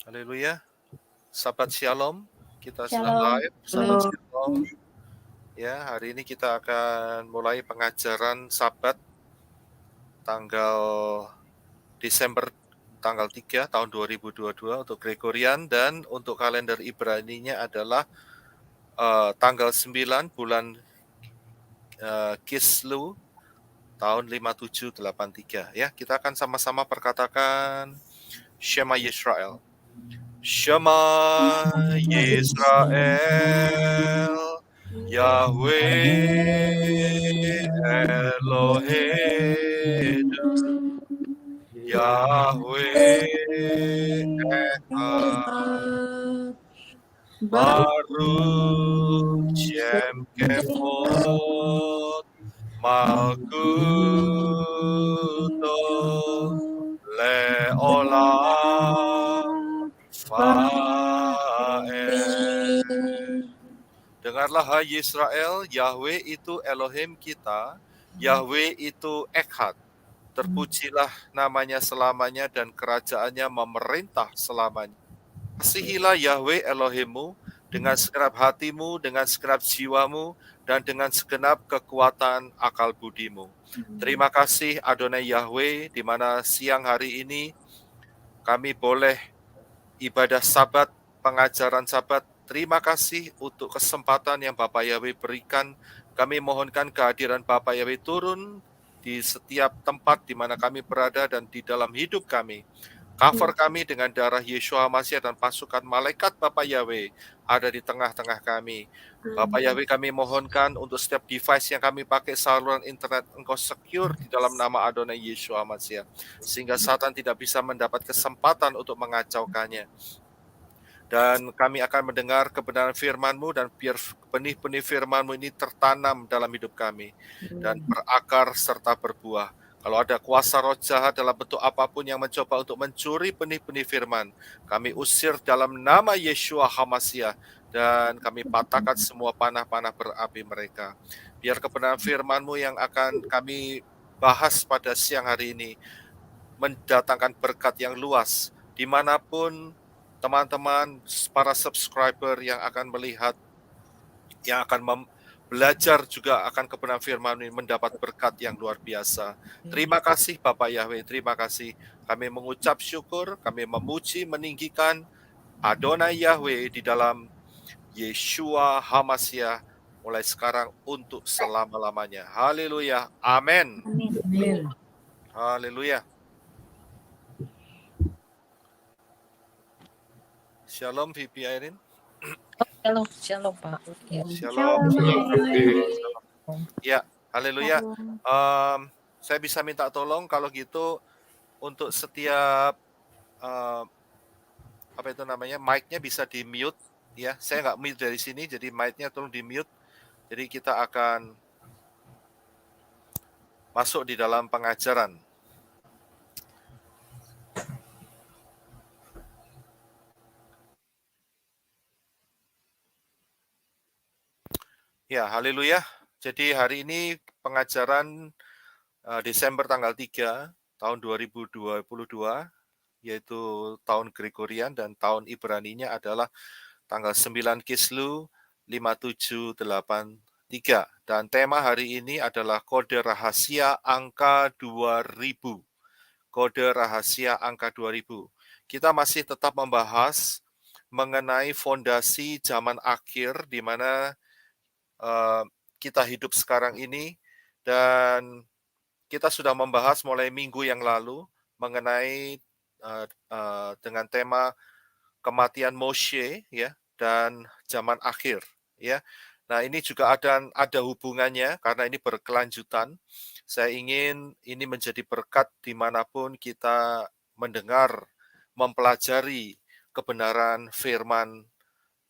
Haleluya. Sahabat Shalom, kita sudah Shalom. live. Sahabat Shalom. Ya, hari ini kita akan mulai pengajaran Sabat tanggal Desember tanggal 3 tahun 2022 untuk Gregorian, dan untuk kalender Ibrani-nya adalah tanggal 9 bulan Kislew tahun 5783. Ya, kita akan sama-sama perkatakan Shema Yisrael. Shema Yisrael, Yahweh Eloheinu, Yahweh Echad, Baruch Shem Kevod Malkuto Leolam Fa'el. Dengarlah hai Israel, Yahweh itu Elohim kita, Yahweh itu Echad. Terpujilah namanya selamanya dan kerajaannya memerintah selamanya. Kasihilah Yahweh Elohimmu dengan segenap hatimu, dengan segenap jiwamu, dan dengan segenap kekuatan akal budimu. Terima kasih Adonai Yahweh, di mana siang hari ini kami boleh ibadah Sabat, pengajaran Sabat. Terima kasih untuk kesempatan yang Bapak Yahweh berikan. Kami mohonkan kehadiran Bapak Yahweh turun di setiap tempat di mana kami berada dan di dalam hidup kami. Cover kami dengan darah Yeshua Mashiach dan pasukan malaikat Bapak Yahweh ada di tengah-tengah kami. Bapak Yahweh, kami mohonkan untuk setiap device yang kami pakai saluran internet Engkau secure di dalam nama Adonai Yeshua Mashiach, sehingga Satan tidak bisa mendapat kesempatan untuk mengacaukannya. Dan kami akan mendengar kebenaran firman-Mu, dan biar benih-benih firman-Mu ini tertanam dalam hidup kami dan berakar serta berbuah. Kalau ada kuasa roh jahat dalam bentuk apapun yang mencoba untuk mencuri benih-benih firman, kami usir dalam nama Yeshua HaMashiach, dan kami patahkan semua panah-panah berapi mereka. Biar kebenaran firman-Mu yang akan kami bahas pada siang hari ini mendatangkan berkat yang luas, dimanapun teman-teman, para subscriber yang akan melihat, yang akan belajar juga akan kebenaran firman ini, mendapat berkat yang luar biasa. Terima kasih Bapak Yahweh, terima kasih. Kami mengucap syukur, kami memuji, meninggikan Adonai Yahweh di dalam Yeshua HaMashiach mulai sekarang untuk selama-lamanya. Haleluya. Amin. Haleluya. Shalom VP Irene. Shalom Pak. Shalom. Ya, haleluya. Saya bisa minta tolong kalau gitu untuk setiap apa itu namanya, mic-nya bisa di mute ya. Saya nggak mute dari sini, jadi mic-nya tolong di mute. Jadi kita akan masuk di dalam pengajaran. Ya, haleluya. Jadi hari ini pengajaran Desember tanggal 3 tahun 2022, yaitu tahun Gregorian, dan tahun Ibrani-nya adalah tanggal 9 Kislew 5783. Dan tema hari ini adalah kode rahasia angka 2000. Kode rahasia angka 2000. Kita masih tetap membahas mengenai fondasi zaman akhir di mana kita hidup sekarang ini, dan kita sudah membahas mulai minggu yang lalu mengenai dengan tema kematian Moshe ya, dan zaman akhir ya. Nah, ini juga ada hubungannya karena ini berkelanjutan. Saya ingin ini menjadi berkat dimanapun kita mendengar, mempelajari kebenaran firman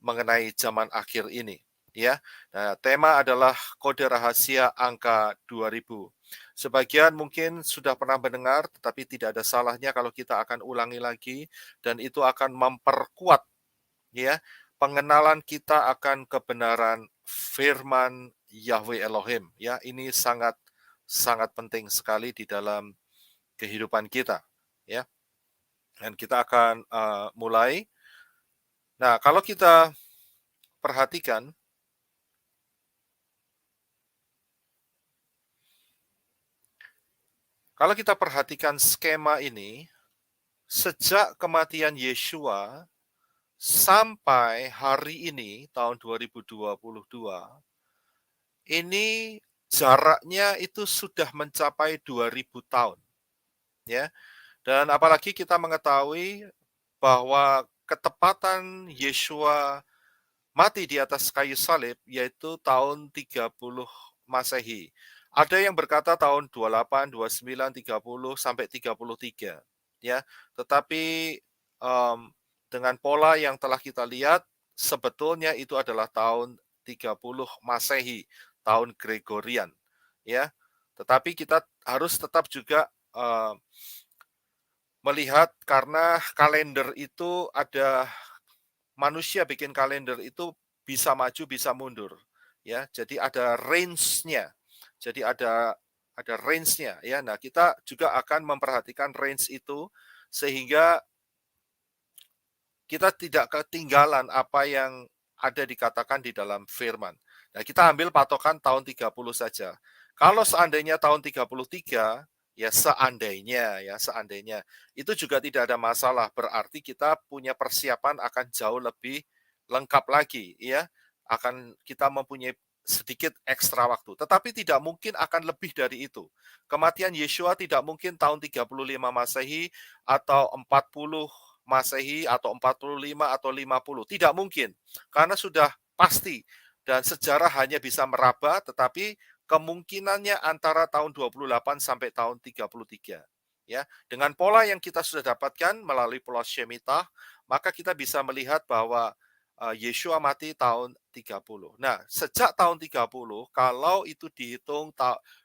mengenai zaman akhir ini ya. Nah, tema adalah kode rahasia angka 2000. Sebagian mungkin sudah pernah mendengar, tetapi tidak ada salahnya kalau kita akan ulangi lagi, dan itu akan memperkuat ya pengenalan kita akan kebenaran firman Yahweh Elohim ya. Ini sangat sangat penting sekali di dalam kehidupan kita ya. Dan kita akan mulai. Nah, kalau kita perhatikan, skema ini, sejak kematian Yeshua sampai hari ini tahun 2022, ini jaraknya itu sudah mencapai 2000 tahun, ya. Dan apalagi kita mengetahui bahwa ketepatan Yeshua mati di atas kayu salib yaitu tahun 30 Masehi. Ada yang berkata tahun 28, 29, 30 sampai 33, ya. Tetapi dengan pola yang telah kita lihat, sebetulnya itu adalah tahun 30 Masehi, tahun Gregorian, ya. Tetapi kita harus tetap juga melihat, karena kalender itu ada, manusia bikin kalender itu bisa maju bisa mundur, ya. Jadi ada range-nya. Jadi ada range-nya, ya. Nah, kita juga akan memperhatikan range itu sehingga kita tidak ketinggalan apa yang ada dikatakan di dalam firman. Nah, kita ambil patokan tahun 30 saja. Kalau seandainya tahun 33, ya seandainya, itu juga tidak ada masalah. Berarti kita punya persiapan akan jauh lebih lengkap lagi, ya. Akan kita mempunyai sedikit ekstra waktu. Tetapi tidak mungkin akan lebih dari itu. Kematian Yeshua tidak mungkin tahun 35 Masehi atau 40 Masehi atau 45 atau 50. Tidak mungkin. Karena sudah pasti dan sejarah hanya bisa meraba, tetapi kemungkinannya antara tahun 28 sampai tahun 33. Ya, dengan pola yang kita sudah dapatkan melalui pola Shemitah, maka kita bisa melihat bahwa Yeshua mati tahun 30. Nah, sejak tahun 30, kalau itu dihitung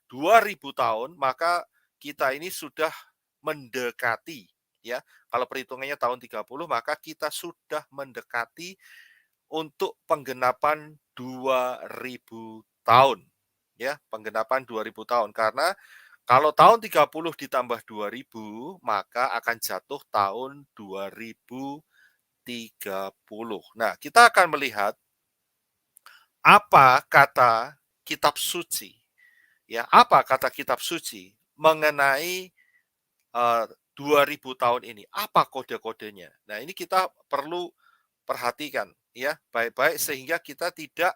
2000 tahun, maka kita ini sudah mendekati, ya. Kalau perhitungannya tahun 30, maka kita sudah mendekati untuk penggenapan 2000 tahun. Ya, penggenapan 2000 tahun. Karena kalau tahun 30 ditambah 2000, maka akan jatuh tahun 2030. Nah, kita akan melihat apa kata kitab suci. Ya, apa kata kitab suci mengenai 2000 tahun ini? Apa kode-kodenya? Nah, ini kita perlu perhatikan, ya, baik-baik sehingga kita tidak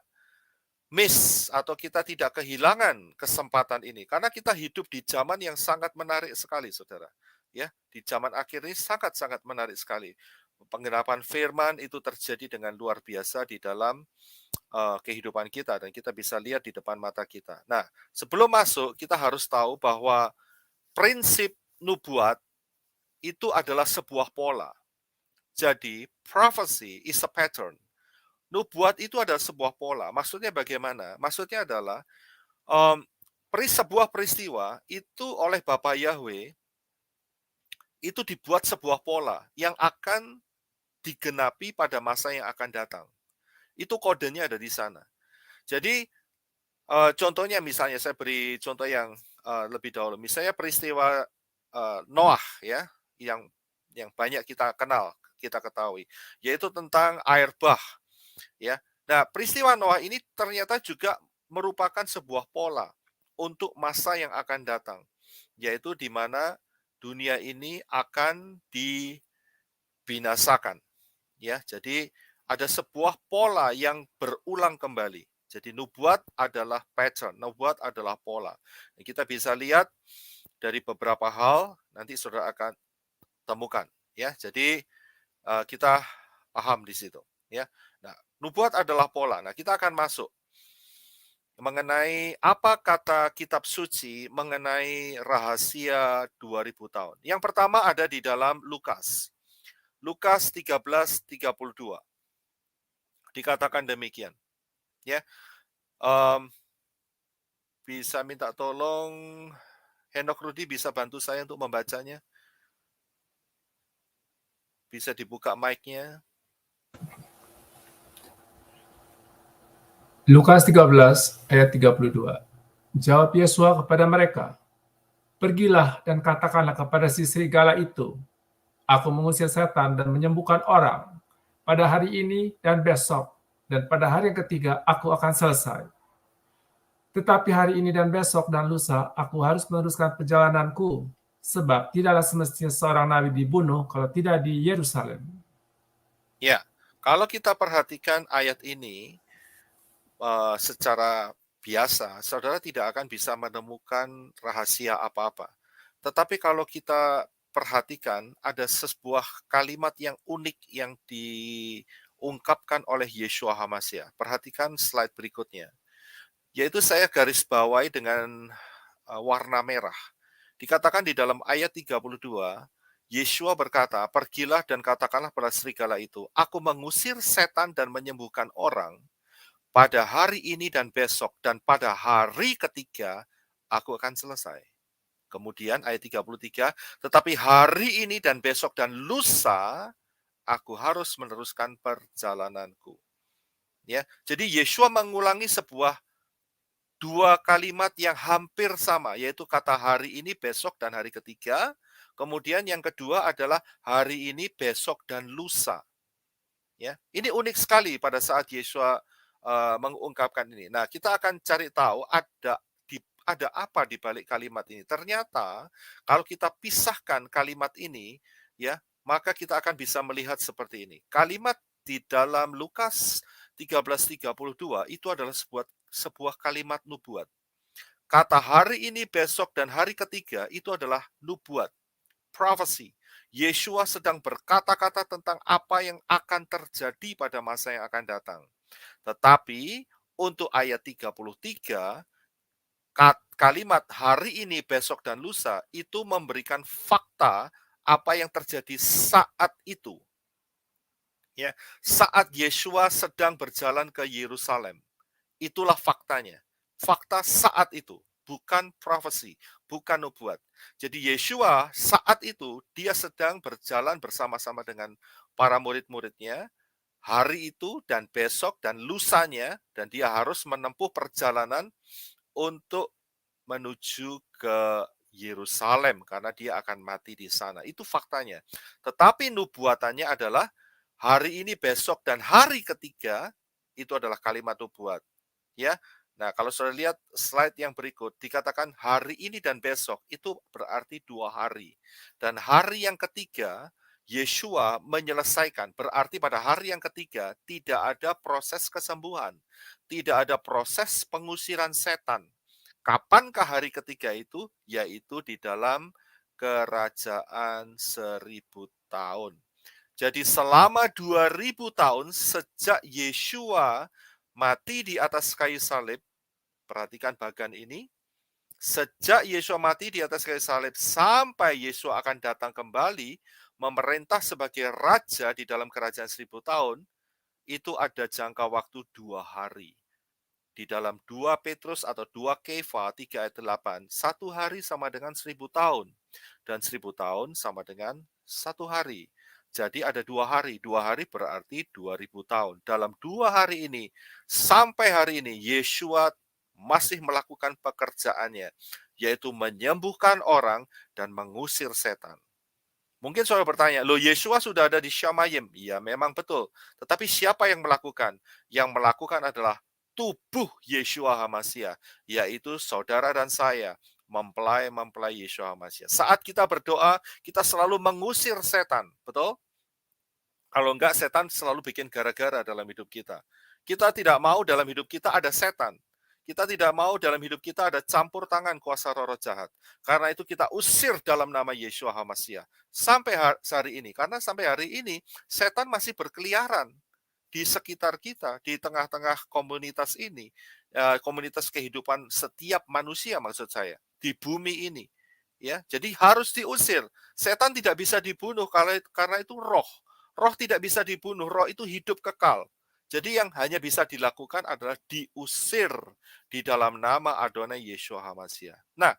miss atau kita tidak kehilangan kesempatan ini, karena kita hidup di zaman yang sangat menarik sekali, saudara. Ya, di zaman akhir ini sangat-sangat menarik sekali. Penggenapan firman itu terjadi dengan luar biasa di dalam kehidupan kita dan kita bisa lihat di depan mata kita. Nah, sebelum masuk kita harus tahu bahwa prinsip nubuat itu adalah sebuah pola. Jadi, prophecy is a pattern. Nubuat itu adalah sebuah pola. Maksudnya bagaimana? Maksudnya adalah sebuah peristiwa itu oleh Bapa Yahweh itu dibuat sebuah pola yang akan digenapi pada masa yang akan datang. Itu kodenya ada di sana. Jadi contohnya, misalnya saya beri contoh yang lebih dahulu. Misalnya peristiwa Noah, ya, yang banyak kita kenal, kita ketahui, yaitu tentang air bah. Ya. Nah, peristiwa Noah ini ternyata juga merupakan sebuah pola untuk masa yang akan datang, yaitu di mana dunia ini akan dibinasakan. Ya, jadi ada sebuah pola yang berulang kembali. Jadi nubuat adalah pattern, nubuat adalah pola. Nah, kita bisa lihat dari beberapa hal, nanti saudara akan temukan. Ya, jadi kita paham di situ. Ya. Nah, nubuat adalah pola. Nah, kita akan masuk mengenai apa kata kitab suci mengenai rahasia 2000 tahun. Yang pertama ada di dalam Lukas. Lukas 13:32. Dikatakan demikian. Ya. Bisa minta tolong Henok Rudi bisa bantu saya untuk membacanya? Bisa dibuka mic-nya. Lukas 13 ayat 32. Jawab Yesua kepada mereka, "Pergilah dan katakanlah kepada si serigala itu, Aku mengusir setan dan menyembuhkan orang. Pada hari ini dan besok, dan pada hari yang ketiga, aku akan selesai. Tetapi hari ini dan besok dan lusa, aku harus meneruskan perjalananku, sebab tidaklah semestinya seorang nabi dibunuh kalau tidak di Yerusalem. Ya, kalau kita perhatikan ayat ini secara biasa, saudara tidak akan bisa menemukan rahasia apa-apa. Tetapi kalau kita perhatikan, ada sebuah kalimat yang unik yang diungkapkan oleh Yeshua HaMashiach. Perhatikan slide berikutnya. Yaitu saya garis bawahi dengan warna merah. Dikatakan di dalam ayat 32, Yeshua berkata, "Pergilah dan katakanlah pada serigala itu, aku mengusir setan dan menyembuhkan orang. Pada hari ini dan besok, dan pada hari ketiga, aku akan selesai." Kemudian ayat 33, "Tetapi hari ini dan besok dan lusa, aku harus meneruskan perjalananku." Ya, jadi Yeshua mengulangi dua kalimat yang hampir sama, yaitu kata hari ini, besok, dan hari ketiga. Kemudian yang kedua adalah hari ini, besok, dan lusa. Ya, ini unik sekali pada saat Yeshua mengungkapkan ini. Nah, kita akan cari tahu ada apa di balik kalimat ini. Ternyata kalau kita pisahkan kalimat ini, ya, maka kita akan bisa melihat seperti ini. Kalimat di dalam Lukas 13:32 itu adalah sebuah kalimat nubuat. Kata hari ini, besok, dan hari ketiga itu adalah nubuat, prophecy. Yeshua sedang berkata-kata tentang apa yang akan terjadi pada masa yang akan datang. Tetapi untuk ayat 33, kalimat hari ini, besok, dan lusa itu memberikan fakta apa yang terjadi saat itu. Ya, saat Yeshua sedang berjalan ke Yerusalem. Itulah faktanya. Fakta saat itu, bukan prophecy, bukan nubuat. Jadi Yeshua saat itu dia sedang berjalan bersama-sama dengan para murid-muridnya hari itu dan besok dan lusanya, dan dia harus menempuh perjalanan untuk menuju ke Yerusalem karena dia akan mati di sana. Itu faktanya. Tetapi nubuatannya adalah hari ini, besok, dan hari ketiga itu adalah kalimat nubuat. Ya. Nah, kalau sudah lihat slide yang berikut, dikatakan hari ini dan besok itu berarti 2 hari. Dan hari yang ketiga, Yeshua menyelesaikan, berarti pada hari yang ketiga tidak ada proses kesembuhan, tidak ada proses pengusiran setan. Kapankah hari ketiga itu? Yaitu di dalam kerajaan 1000 tahun. Jadi selama 2000 tahun sejak Yeshua mati di atas kayu salib, perhatikan bagian ini, sejak Yeshua mati di atas kayu salib sampai Yeshua akan datang kembali memerintah sebagai raja di dalam kerajaan 1000 tahun, itu ada jangka waktu 2 hari. Di dalam 2 Petrus atau 2 Kefa 3 ayat 8, 1 hari sama dengan 1000 tahun, dan 1000 tahun sama dengan 1 hari. Jadi ada 2 hari, 2 hari berarti 2000 tahun. Dalam 2 hari ini, sampai hari ini, Yeshua masih melakukan pekerjaannya, yaitu menyembuhkan orang dan mengusir setan. Mungkin saudara bertanya, loh Yeshua sudah ada di Syamayim. Iya memang betul. Tetapi siapa yang melakukan? Yang melakukan adalah tubuh Yeshua HaMashiach, yaitu saudara dan saya, mempelai Yeshua HaMashiach. Saat kita berdoa, kita selalu mengusir setan, betul? Kalau enggak, setan selalu bikin gara-gara dalam hidup kita. Kita tidak mau dalam hidup kita ada setan. Kita tidak mau dalam hidup kita ada campur tangan kuasa roh jahat. Karena itu kita usir dalam nama Yeshua HaMashiach. Sampai hari ini. Karena sampai hari ini, setan masih berkeliaran di sekitar kita, di tengah-tengah komunitas ini, komunitas kehidupan setiap manusia maksud saya, di bumi ini. Ya, jadi harus diusir. Setan tidak bisa dibunuh karena itu roh. Roh tidak bisa dibunuh, roh itu hidup kekal. Jadi yang hanya bisa dilakukan adalah diusir di dalam nama Adonai Yeshua HaMashiach. Nah,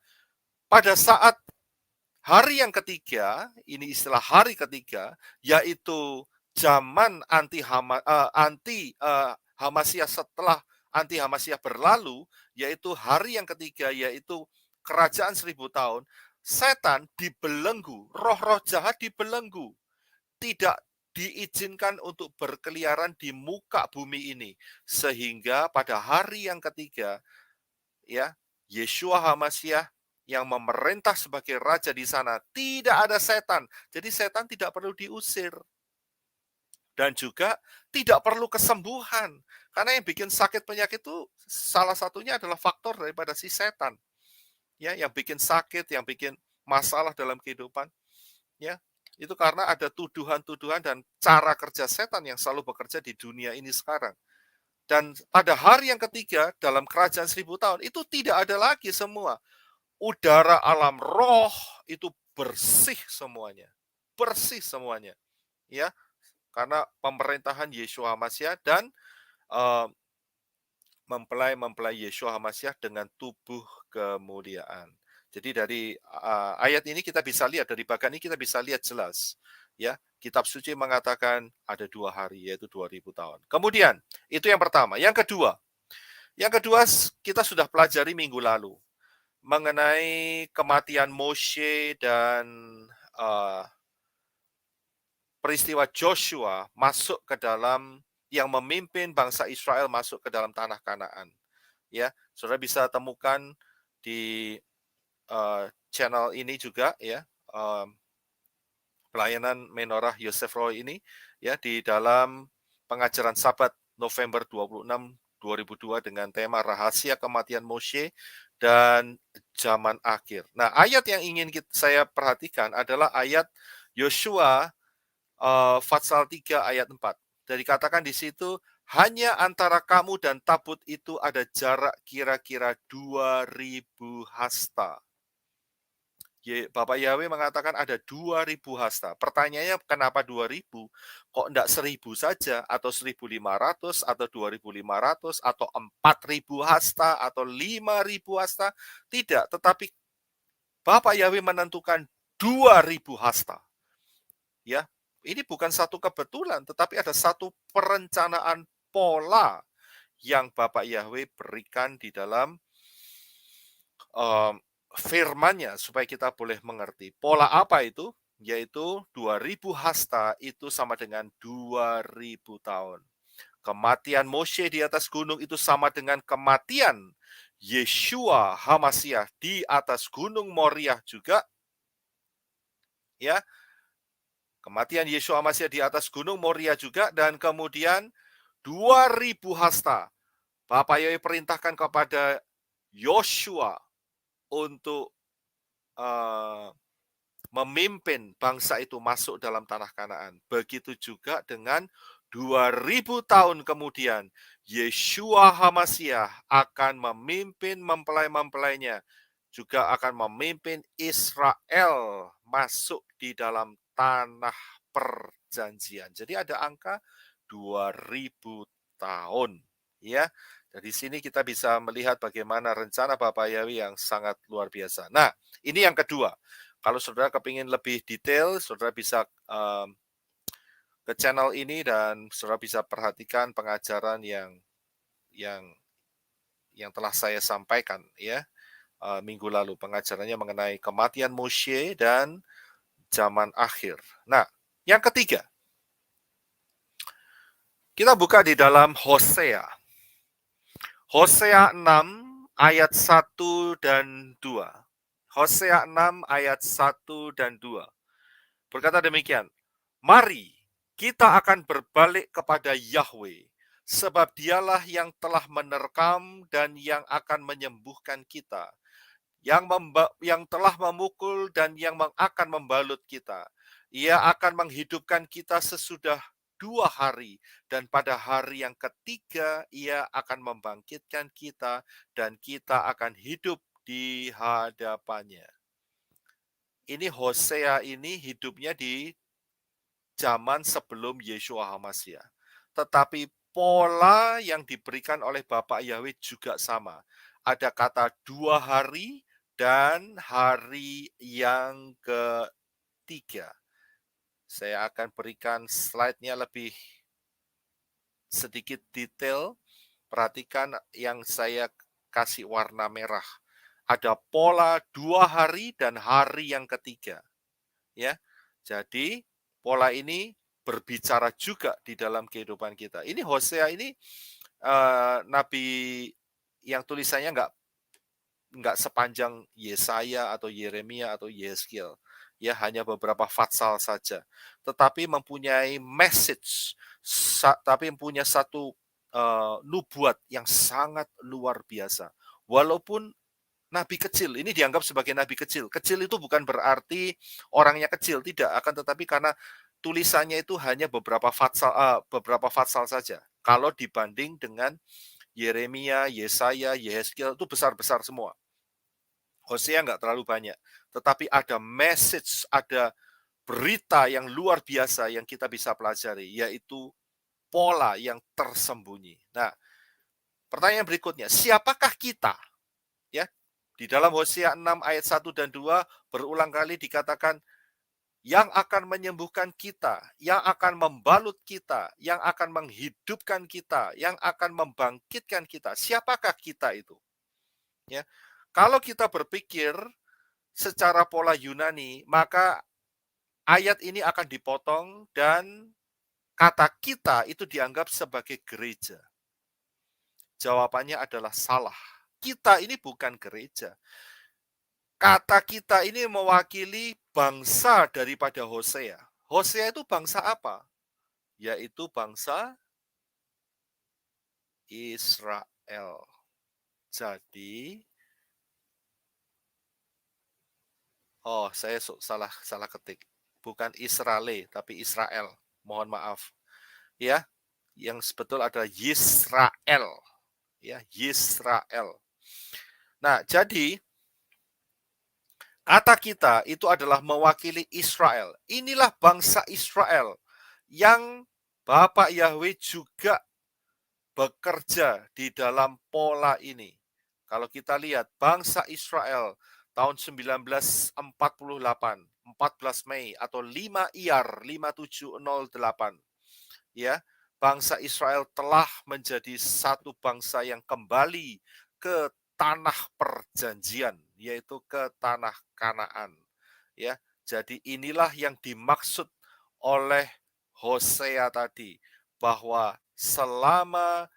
pada saat hari yang ketiga, ini istilah hari ketiga, yaitu zaman anti Hamashiach setelah anti Hamashiach berlalu, yaitu hari yang ketiga, yaitu kerajaan 1000 tahun, setan dibelenggu, roh-roh jahat dibelenggu. tidak diizinkan untuk berkeliaran di muka bumi ini, sehingga pada hari yang ketiga, ya, Yeshua HaMasyiah yang memerintah sebagai raja di sana, tidak ada setan. Jadi setan tidak perlu diusir. Dan juga tidak perlu kesembuhan. Karena yang bikin sakit penyakit itu salah satunya adalah faktor daripada si setan. Ya, yang bikin sakit, yang bikin masalah dalam kehidupan, ya. Itu karena ada tuduhan-tuduhan dan cara kerja setan yang selalu bekerja di dunia ini sekarang. Dan pada hari yang ketiga dalam kerajaan 1000 tahun itu tidak ada lagi semua. Udara alam roh itu bersih semuanya. Bersih semuanya. Ya, karena pemerintahan Yeshua HaMasyiah dan mempelai Yeshua HaMasyiah dengan tubuh kemuliaan. Jadi dari ayat ini kita bisa lihat, dari bagian ini kita bisa lihat jelas, ya, kitab suci mengatakan ada 2 hari, yaitu 2000 tahun. Kemudian, itu yang pertama. Yang kedua kita sudah pelajari minggu lalu mengenai kematian Moshe dan peristiwa Joshua masuk ke dalam yang memimpin bangsa Israel masuk ke dalam tanah Kanaan. Ya, saudara bisa temukan di channel ini juga, ya, pelayanan Menorah Yosef Roy ini, ya, di dalam pengajaran Sabat November 26, 2002 dengan tema Rahasia Kematian Moshe dan Zaman Akhir. Nah, ayat yang ingin saya perhatikan adalah ayat Yosua Fatsal 3 ayat 4. Dan dikatakan di situ, hanya antara kamu dan tabut itu ada jarak kira-kira 2000 hasta. Bapak Yahweh mengatakan ada 2000 hasta. Pertanyaannya kenapa 2000? Kok enggak 1000 saja, atau 1500, atau 2500, atau 4000 hasta, atau 5000 hasta? Tidak, tetapi Bapak Yahweh menentukan 2000 hasta. Ya, ini bukan satu kebetulan, tetapi ada satu perencanaan pola yang Bapak Yahweh berikan di dalam firman-Nya supaya kita boleh mengerti. Pola apa itu? Yaitu 2000 hasta itu sama dengan 2000 tahun. Kematian Moshe di atas gunung itu sama dengan kematian Yeshua HaMasyiah di atas gunung Moriah juga. Ya, kematian Yeshua HaMasyiah di atas gunung Moriah juga, dan kemudian 2000 hasta. Bapak Yahweh perintahkan kepada Yosua untuk memimpin bangsa itu masuk dalam tanah Kanaan. Begitu juga dengan 2000 tahun kemudian, Yeshua HaMasyiah akan memimpin mempelai-mempelainya, juga akan memimpin Israel masuk di dalam tanah perjanjian. Jadi ada angka 2000 tahun, ya. Dari sini kita bisa melihat bagaimana rencana Bapak Yahweh yang sangat luar biasa. Nah, ini yang kedua. Kalau saudara kepingin lebih detail, saudara bisa ke channel ini dan saudara bisa perhatikan pengajaran yang telah saya sampaikan, ya, minggu lalu. Pengajarannya mengenai kematian Moshe dan zaman akhir. Nah, yang ketiga, kita buka di dalam Hosea. Hosea 6 ayat 1 dan 2. Hosea 6 ayat 1 dan 2. Berkata demikian, mari kita akan berbalik kepada Yahweh, sebab dialah yang telah menerkam dan yang akan menyembuhkan kita, yang telah memukul dan yang akan membalut kita. Ia akan menghidupkan kita sesudah 2 hari, dan pada hari yang ketiga ia akan membangkitkan kita, dan kita akan hidup di hadapannya. Ini Hosea ini hidupnya di zaman sebelum Yeshua HaMasyiah. Tetapi pola yang diberikan oleh Bapak Yahweh juga sama. Ada kata 2 hari dan hari yang ketiga. Saya akan berikan slide-nya lebih sedikit detail. Perhatikan yang saya kasih warna merah. Ada pola 2 hari dan hari yang ketiga. Ya, jadi pola ini berbicara juga di dalam kehidupan kita. Ini Hosea ini nabi yang tulisannya nggak sepanjang Yesaya atau Yeremia atau Yeskel, ya hanya beberapa fatsal saja, tetapi mempunyai message, tapi mempunyai satu nubuat yang sangat luar biasa. Walaupun nabi kecil, ini dianggap sebagai nabi kecil. Kecil itu bukan berarti orangnya kecil, tidak. Akan tetapi karena tulisannya itu hanya beberapa fatsal saja. Kalau dibanding dengan Yeremia, Yesaya, Yehezkiel itu besar-besar semua. Hosea nggak terlalu banyak. Tetapi ada message, ada berita yang luar biasa yang kita bisa pelajari, yaitu pola yang tersembunyi. Nah, pertanyaan berikutnya, siapakah kita? Ya, di dalam Hosea 6 ayat 1 dan 2 berulang kali dikatakan yang akan menyembuhkan kita, yang akan membalut kita, yang akan menghidupkan kita, yang akan membangkitkan kita. Siapakah kita itu? Ya. Kalau kita berpikir secara pola Yunani, maka ayat ini akan dipotong dan kata kita itu dianggap sebagai gereja. Jawabannya adalah salah. Kita ini bukan gereja. Kata kita ini mewakili bangsa daripada Hosea. Hosea itu bangsa apa? Yaitu bangsa Israel. Jadi, saya salah ketik. Bukan Israel, tapi Israel. Mohon maaf. Ya, yang sebetul adalah Yisrael. Ya, Yisrael. Nah, jadi kata kita itu adalah mewakili Israel. Inilah bangsa Israel yang Bapak Yahweh juga bekerja di dalam pola ini. Kalau kita lihat bangsa Israel tahun 1948, 14 Mei atau 5 Iyar 5708, ya, bangsa Israel telah menjadi satu bangsa yang kembali ke tanah perjanjian, yaitu ke tanah Kanaan. Ya, jadi inilah yang dimaksud oleh Hosea tadi, bahwa selama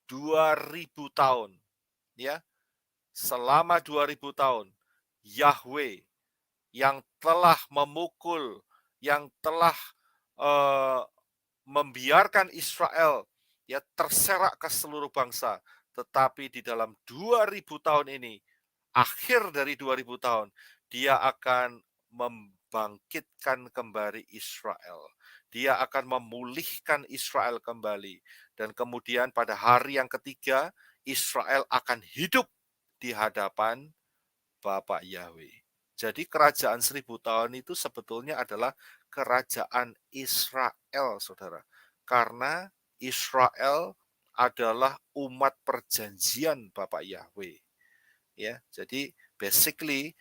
2000 tahun, ya, selama 2000 tahun, Yahweh yang telah memukul, yang telah membiarkan Israel ya terserak ke seluruh bangsa, tetapi di dalam 2000 tahun ini, akhir dari 2000 tahun, dia akan membangkitkan kembali Israel. Dia akan memulihkan Israel kembali. Dan kemudian pada hari yang ketiga, Israel akan hidup di hadapan Bapak Yahweh. Jadi kerajaan 1000 tahun itu sebetulnya adalah kerajaan Israel, saudara. Karena Israel adalah umat perjanjian Bapak Yahweh. Ya, jadi basically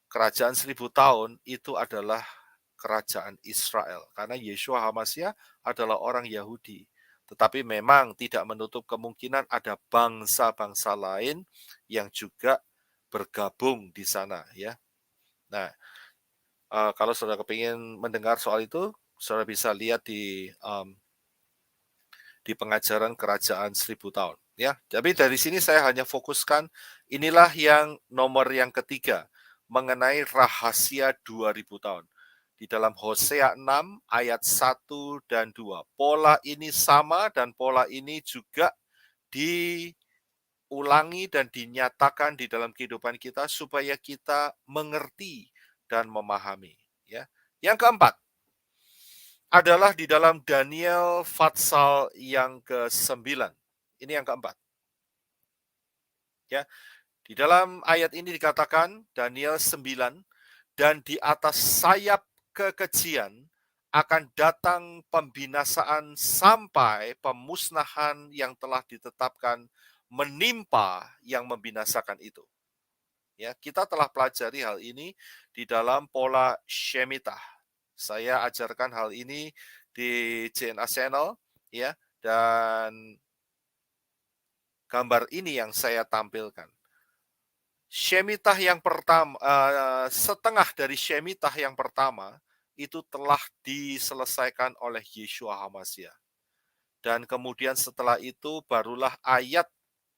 kerajaan 1000 tahun itu adalah kerajaan Israel. Karena Yeshua HaMashiach adalah orang Yahudi. Tetapi memang tidak menutup kemungkinan ada bangsa-bangsa lain yang juga bergabung di sana, ya. Nah, kalau saudara kepingin mendengar soal itu, saudara bisa lihat di pengajaran kerajaan 1000 tahun, ya. Tapi dari sini saya hanya fokuskan inilah yang nomor yang ketiga mengenai rahasia 2000 tahun. Di dalam Hosea 6 ayat 1 dan 2. Pola ini sama dan pola ini juga diulangi dan dinyatakan di dalam kehidupan kita supaya kita mengerti dan memahami, ya. Yang keempat adalah di dalam Daniel Fatsal yang ke-9. Ini yang keempat. Ya, di dalam ayat ini dikatakan Daniel 9, dan di atas sayap kekejian akan datang pembinasaan sampai pemusnahan yang telah ditetapkan menimpa yang membinasakan itu. Ya, kita telah pelajari hal ini di dalam pola Shemitah. Saya ajarkan hal ini di JNA Channel, ya, dan gambar ini yang saya tampilkan. Shemitah yang pertama, setengah dari Shemitah yang pertama itu telah diselesaikan oleh Yeshua HaMashiach. Dan kemudian setelah itu barulah ayat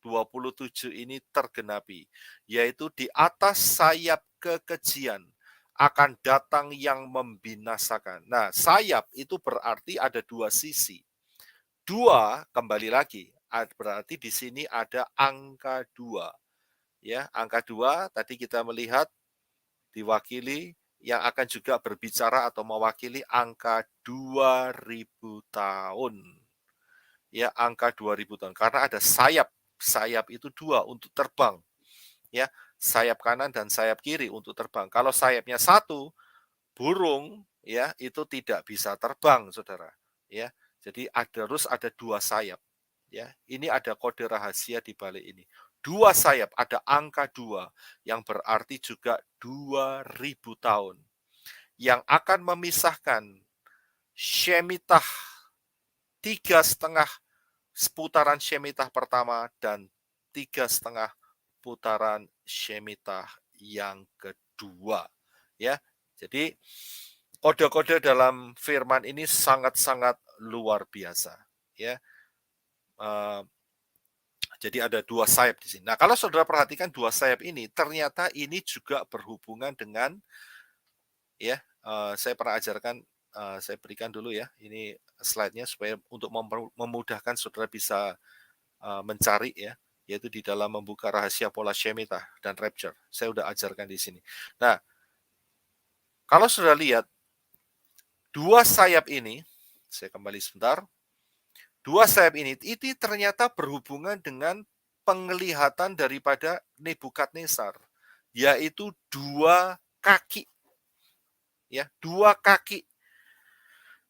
27 ini tergenapi, yaitu di atas sayap kekejian akan datang yang membinasakan. Nah, sayap itu berarti ada dua sisi. Dua, kembali lagi, berarti di sini ada angka 2. Ya, angka 2 tadi kita melihat diwakili yang akan juga berbicara atau mewakili angka 2000 tahun. Ya, angka 2000 tahun. Karena ada sayap. Sayap itu 2 untuk terbang. Ya, sayap kanan dan sayap kiri untuk terbang. Kalau sayapnya 1, burung ya itu tidak bisa terbang, Saudara. Ya. Jadi harus ada 2 sayap. Ya, ini ada kode rahasia di balik ini. 2 sayap, ada angka 2 yang berarti juga 2000 tahun. Yang akan memisahkan Shemitah 3,5 putaran Shemitah pertama dan 3,5 putaran Shemitah yang kedua. Ya, jadi kode-kode dalam firman ini sangat-sangat luar biasa. Ya, jadi ada 2 sayap di sini. Nah, kalau saudara perhatikan 2 sayap ini, ternyata ini juga berhubungan dengan, ya, saya pernah ajarkan, saya berikan dulu ya, ini slide-nya supaya untuk memudahkan saudara bisa mencari ya, yaitu di dalam membuka rahasia pola Shemitah dan Rapture. Saya udah ajarkan di sini. Nah, kalau saudara lihat 2 sayap ini, saya kembali sebentar. 2 sayap ini itu ternyata berhubungan dengan penglihatan daripada Nebukadnezar, yaitu 2 kaki. Ya, 2 kaki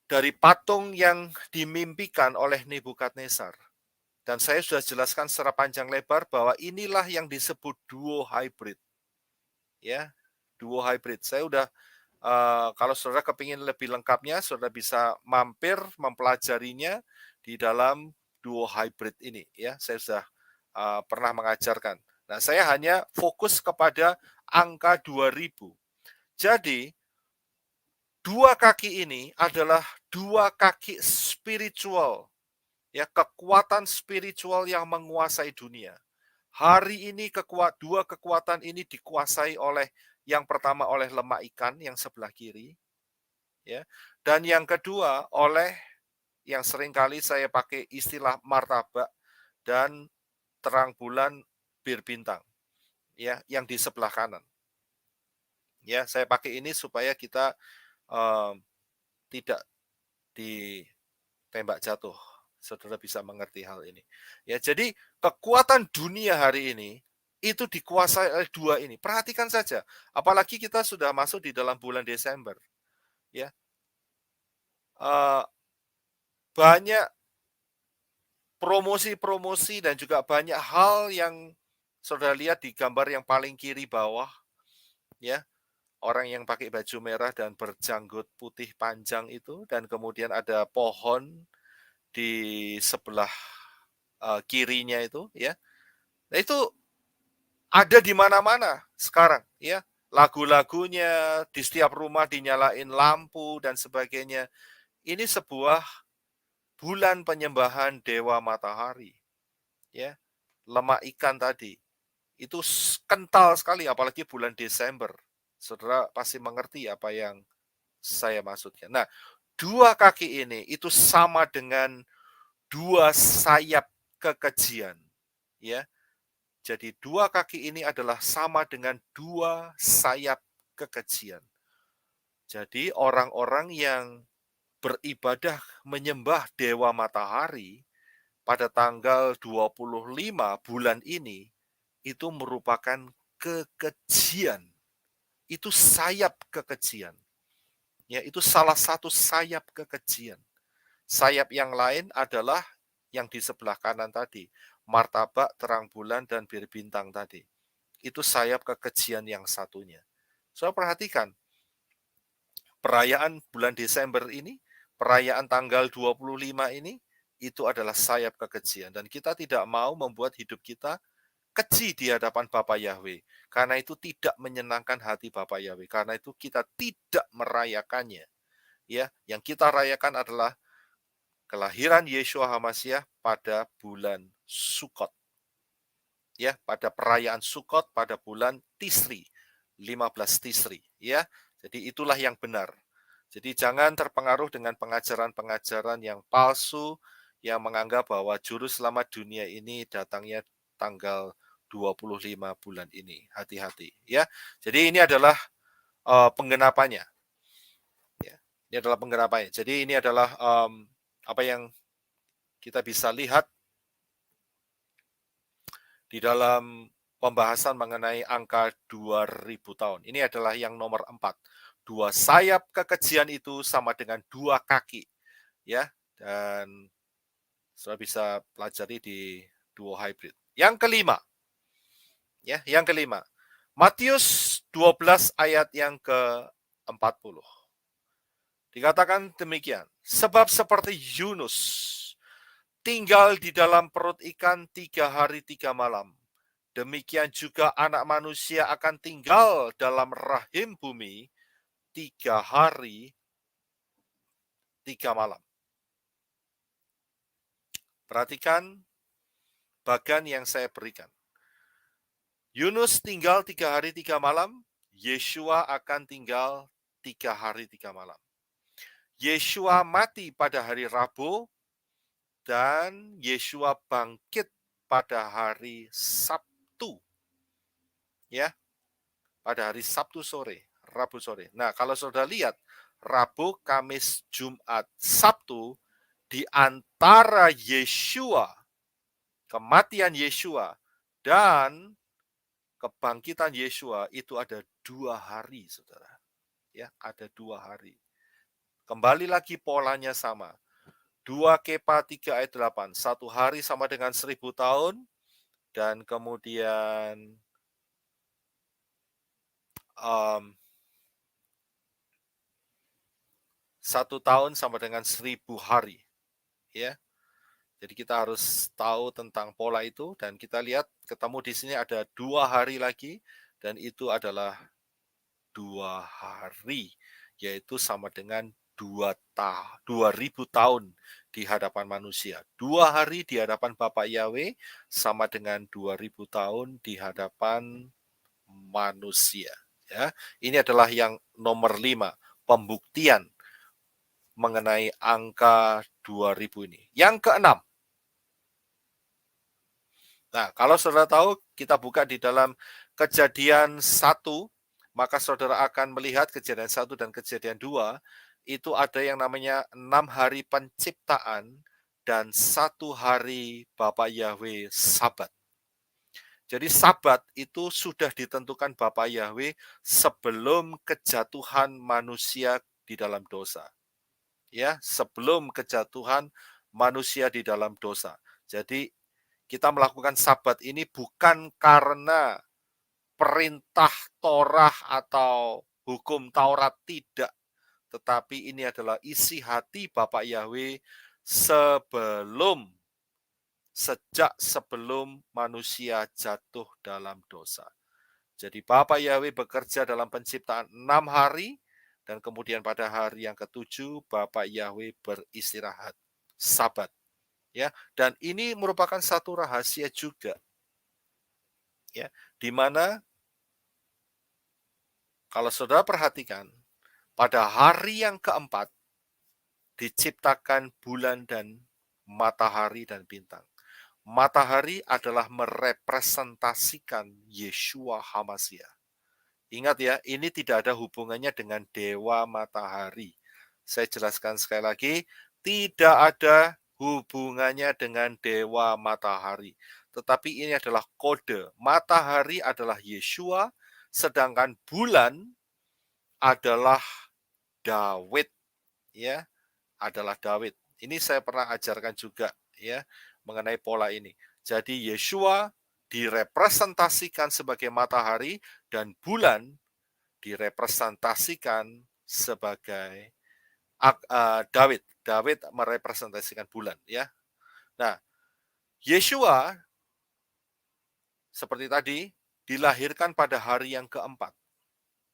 dari patung yang dimimpikan oleh Nebukadnezar. Dan saya sudah jelaskan secara panjang lebar bahwa inilah yang disebut duo hybrid. Ya, duo hybrid. Saya udah kalau saudara kepingin lebih lengkapnya, saudara bisa mampir mempelajarinya di dalam duo hybrid ini. Ya, saya sudah pernah mengajarkan. Nah, saya hanya fokus kepada angka 2000. Jadi, 2 kaki ini adalah 2 kaki spiritual. Ya, kekuatan spiritual yang menguasai dunia. Hari ini 2 kekuatan ini dikuasai oleh yang pertama oleh lemak ikan yang sebelah kiri, ya, dan yang kedua oleh yang seringkali saya pakai istilah martabak dan terang bulan bir bintang, ya, yang di sebelah kanan. Ya, saya pakai ini supaya kita tidak ditembak jatuh. Saudara bisa mengerti hal ini. Ya, jadi kekuatan dunia hari ini itu dikuasai oleh 2 ini. Perhatikan saja, apalagi kita sudah masuk di dalam bulan Desember. Ya, banyak promosi-promosi dan juga banyak hal yang saudara lihat di gambar yang paling kiri bawah. Ya, orang yang pakai baju merah dan berjanggut putih panjang itu, dan kemudian ada pohon di sebelah kirinya itu, ya. Nah, itu ada di mana-mana sekarang, ya. Lagu-lagunya di setiap rumah dinyalain lampu dan sebagainya. Ini sebuah bulan penyembahan dewa matahari, ya. Lemak ikan tadi itu kental sekali, apalagi bulan Desember. Saudara pasti mengerti apa yang saya maksudkan. Nah, 2 kaki ini itu sama dengan 2 sayap kekejian, ya. Jadi 2 kaki ini adalah sama dengan 2 sayap kekejian. Jadi orang-orang yang beribadah menyembah dewa matahari pada tanggal 25 bulan ini itu merupakan kekejian. Itu sayap kekejian. Ya, itu salah satu sayap kekejian. Sayap yang lain adalah yang di sebelah kanan tadi, martabak, terang bulan, dan bir bintang tadi. Itu sayap kekejian yang satunya. So, perhatikan, perayaan bulan Desember ini, perayaan tanggal 25 ini, itu adalah sayap kekejian. Dan kita tidak mau membuat hidup kita keji di hadapan Bapa Yahweh. Karena itu tidak menyenangkan hati Bapa Yahweh. Karena itu kita tidak merayakannya. Ya, yang kita rayakan adalah kelahiran Yeshua HaMashiach pada bulan Sukot. Ya, pada perayaan Sukot pada bulan Tisri, 15 Tisri, ya. Jadi itulah yang benar. Jadi jangan terpengaruh dengan pengajaran-pengajaran yang palsu yang menganggap bahwa juru selamat dunia ini datangnya tanggal 25 bulan ini. Hati-hati, ya. Jadi ini adalah penggenapannya. Ya. Ini adalah penggenapannya. Jadi ini adalah apa yang kita bisa lihat di dalam pembahasan mengenai angka 2000 tahun. Ini adalah yang nomor 4. 2 sayap kekejian itu sama dengan 2 kaki. Ya, dan Saudara bisa pelajari di duo hybrid. Yang kelima. Ya, yang kelima. Matius 12 ayat yang ke-40. Dikatakan demikian, sebab seperti Yunus tinggal di dalam perut ikan 3 hari 3 malam, demikian juga anak manusia akan tinggal dalam rahim bumi 3 hari 3 malam. Perhatikan bagan yang saya berikan. Yunus tinggal 3 hari 3 malam, Yeshua akan tinggal 3 hari 3 malam. Yeshua mati pada hari Rabu, dan Yeshua bangkit pada hari Sabtu. Ya, pada hari Sabtu sore, Rabu sore. Nah, kalau saudara lihat, Rabu, Kamis, Jumat, Sabtu, di antara Yeshua, kematian Yeshua, dan kebangkitan Yeshua, itu ada 2 hari, saudara. Ya, ada 2 hari. Kembali lagi polanya sama. 2 Kepa 3 ayat 8. 1 hari sama dengan 1000 tahun, dan kemudian 1 tahun sama dengan 1000 hari. Ya. Jadi kita harus tahu tentang pola itu, dan kita lihat ketemu di sini ada 2 hari lagi, dan itu adalah 2 hari, yaitu sama dengan 2000 tahun di hadapan manusia. 2 hari di hadapan Bapa Yahweh sama dengan 2000 tahun di hadapan manusia. Ya, ini adalah yang nomor 5, pembuktian mengenai angka 2000 ini. Yang keenam. Nah, kalau saudara tahu, kita buka di dalam Kejadian 1, maka saudara akan melihat Kejadian 1 dan Kejadian 2, itu ada yang namanya 6 hari penciptaan dan 1 hari Bapa Yahweh Sabat. Jadi Sabat itu sudah ditentukan Bapa Yahweh sebelum kejatuhan manusia di dalam dosa. Ya, sebelum kejatuhan manusia di dalam dosa. Jadi kita melakukan Sabat ini bukan karena perintah Torah atau hukum Taurat, tidak. Tetapi ini adalah isi hati Bapa Yahweh sejak sebelum manusia jatuh dalam dosa. Jadi Bapa Yahweh bekerja dalam penciptaan 6 hari, dan kemudian pada hari yang ke-7 Bapa Yahweh beristirahat, Sabat. Ya, dan ini merupakan satu rahasia juga. Ya, di mana kalau saudara perhatikan, pada hari yang keempat diciptakan bulan dan matahari dan bintang. Matahari adalah merepresentasikan Yeshua HaMashiach. Ingat ya, ini tidak ada hubungannya dengan dewa matahari. Saya jelaskan sekali lagi, tidak ada hubungannya dengan dewa matahari. Tetapi ini adalah kode. Matahari adalah Yeshua, sedangkan bulan adalah Daud, ya, adalah Daud. Ini saya pernah ajarkan juga, ya, mengenai pola ini. Jadi Yeshua direpresentasikan sebagai matahari, dan bulan direpresentasikan sebagai Daud. Daud merepresentasikan bulan, ya. Nah, Yeshua seperti tadi dilahirkan pada hari yang keempat,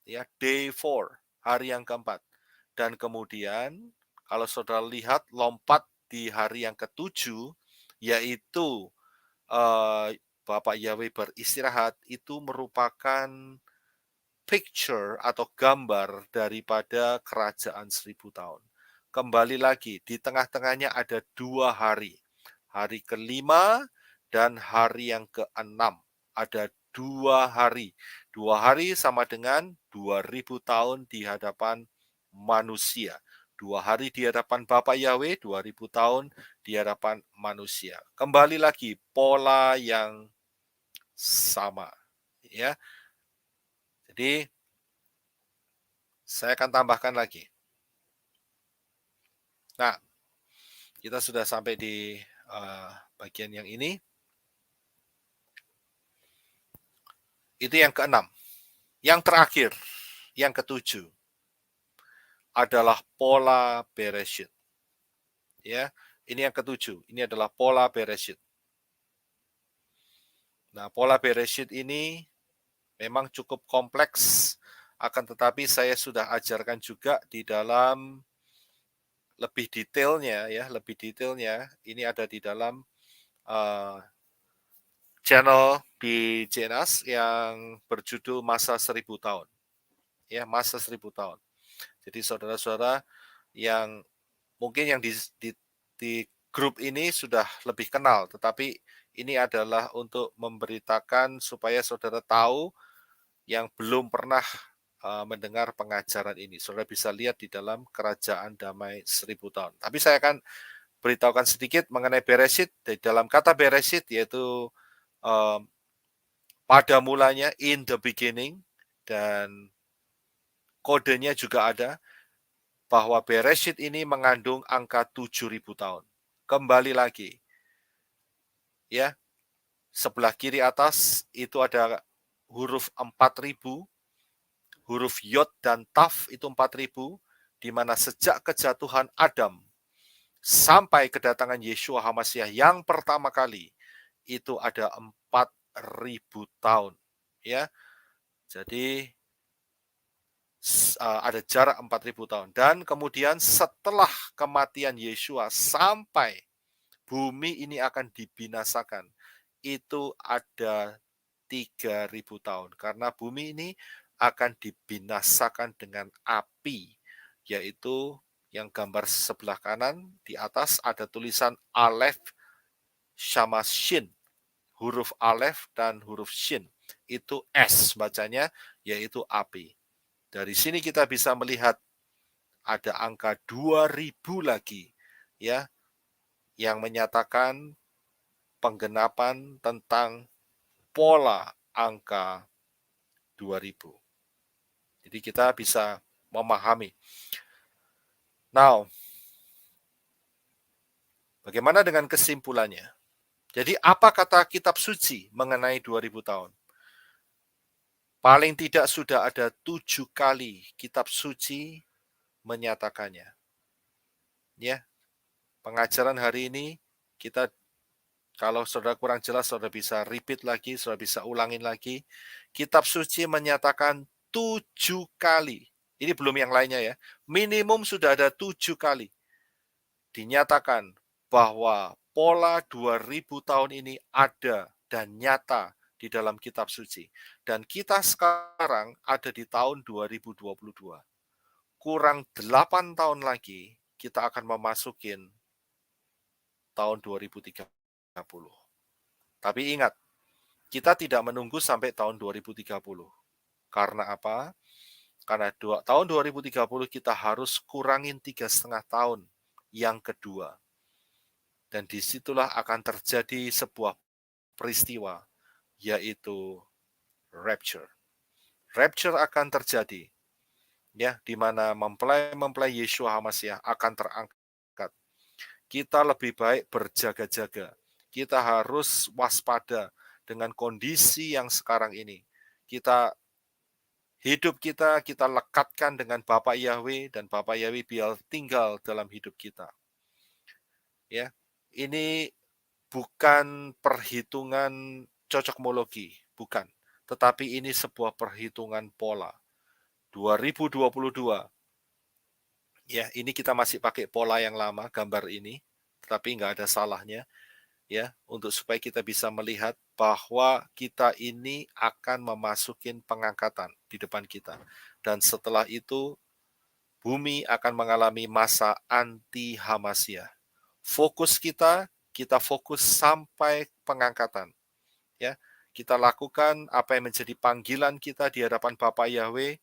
ya, day 4, hari yang keempat. dan kemudian kalau saudara lihat lompat di hari yang ke-7, yaitu Bapak Yahweh beristirahat, itu merupakan picture atau gambar daripada kerajaan 1000 tahun. Kembali lagi, di tengah-tengahnya ada 2 hari. Hari ke-5 dan hari yang ke-6. Ada 2 hari. 2 hari sama dengan 2000 tahun di hadapan manusia. 2 hari di hadapan Bapa Yahweh, 2000 tahun di hadapan manusia. Kembali lagi, pola yang sama. Ya. Jadi, saya akan tambahkan lagi. Nah, kita sudah sampai di bagian yang ini. Itu yang ke-6. Yang terakhir, yang ke-7 adalah pola Bereshit. Ya, ini yang ke-7. Ini adalah pola Bereshit. Nah, pola Bereshit ini memang cukup kompleks, akan tetapi saya sudah ajarkan juga di dalam lebih detailnya ya, ini ada di dalam channel di Jenas yang berjudul Masa 1000 tahun. Ya, Masa 1000 tahun. Jadi saudara-saudara yang mungkin yang di grup ini sudah lebih kenal, tetapi ini adalah untuk memberitakan supaya saudara tahu yang belum pernah mendengar pengajaran ini. Saudara bisa lihat di dalam Kerajaan Damai 1000 tahun. Tapi saya akan beritahukan sedikit mengenai Bereshit. Di dalam kata Bereshit yaitu pada mulanya, in the beginning, dan kodenya juga ada, bahwa Bereshit ini mengandung angka 7.000 tahun. Kembali lagi, ya, sebelah kiri atas itu ada huruf 4.000, huruf Yod dan Taf itu 4.000, di mana sejak kejatuhan Adam sampai kedatangan Yeshua HaMasyiah yang pertama kali, itu ada 4.000 tahun. Ya, jadi ada jarak 4.000 tahun. Dan kemudian setelah kematian Yeshua sampai bumi ini akan dibinasakan, itu ada 3.000 tahun. Karena bumi ini akan dibinasakan dengan api, yaitu yang gambar sebelah kanan di atas ada tulisan Aleph sama Shin. Huruf Aleph dan huruf Shin. Itu S bacanya, yaitu api. Dari sini kita bisa melihat ada angka 2000 lagi ya yang menyatakan penggenapan tentang pola angka 2000. Jadi kita bisa memahami. Now, bagaimana dengan kesimpulannya? Jadi apa kata kitab suci mengenai 2000 tahun? Paling tidak sudah ada 7 kali kitab suci menyatakannya. Ya, pengajaran hari ini kita, kalau saudara kurang jelas, saudara bisa repeat lagi, saudara bisa ulangin lagi. Kitab suci menyatakan 7 kali. Ini belum yang lainnya ya. Minimum sudah ada 7 kali. Dinyatakan bahwa pola 2000 tahun ini ada dan nyata di dalam kitab suci. Dan kita sekarang ada di tahun 2022. Kurang 8 tahun lagi kita akan memasukin tahun 2030. Tapi ingat, kita tidak menunggu sampai tahun 2030. Karena apa? Karena tahun 2030 kita harus kurangin 3,5 tahun yang kedua. Dan disitulah akan terjadi sebuah peristiwa, yaitu rapture. Rapture akan terjadi, ya, di mana mempelai Yeshua HaMasyiah akan terangkat. Kita lebih baik berjaga-jaga. Kita harus waspada dengan kondisi yang sekarang ini. Hidup kita lekatkan dengan Bapa Yahweh, dan Bapa Yahweh biar tinggal dalam hidup kita. Ya, ini bukan perhitungan cocokmologi, bukan. Tetapi ini sebuah perhitungan pola. 2022 Ya, ini kita masih pakai pola yang lama, gambar ini, tetapi nggak ada salahnya, ya, untuk supaya kita bisa melihat bahwa kita ini akan memasukin pengangkatan di depan kita. Dan setelah itu, bumi akan mengalami masa anti-Hamasya. Fokus kita fokus sampai pengangkatan. Ya, kita lakukan apa yang menjadi panggilan kita di hadapan Bapa Yahweh.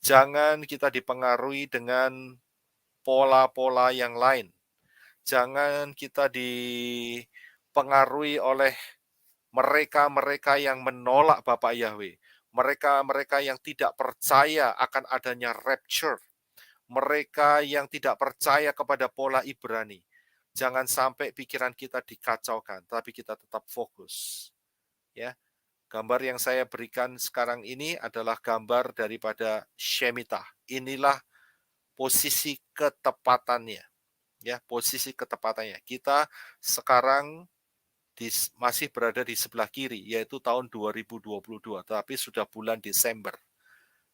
Jangan kita dipengaruhi dengan pola-pola yang lain. Jangan kita dipengaruhi oleh mereka-mereka yang menolak Bapa Yahweh. Mereka-mereka yang tidak percaya akan adanya rapture. Mereka yang tidak percaya kepada pola Ibrani. Jangan sampai pikiran kita dikacaukan, tapi kita tetap fokus. Ya, gambar yang saya berikan sekarang ini adalah gambar daripada Shemitah. Inilah posisi ketepatannya, ya, posisi ketepatannya. Kita sekarang masih berada di sebelah kiri, yaitu tahun 2022, tapi sudah bulan Desember,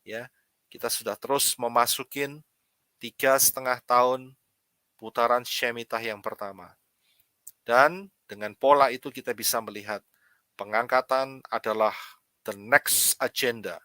ya. Kita sudah terus memasukin 3,5 tahun putaran Shemitah yang pertama. Dan dengan pola itu kita bisa melihat pengangkatan adalah the next agenda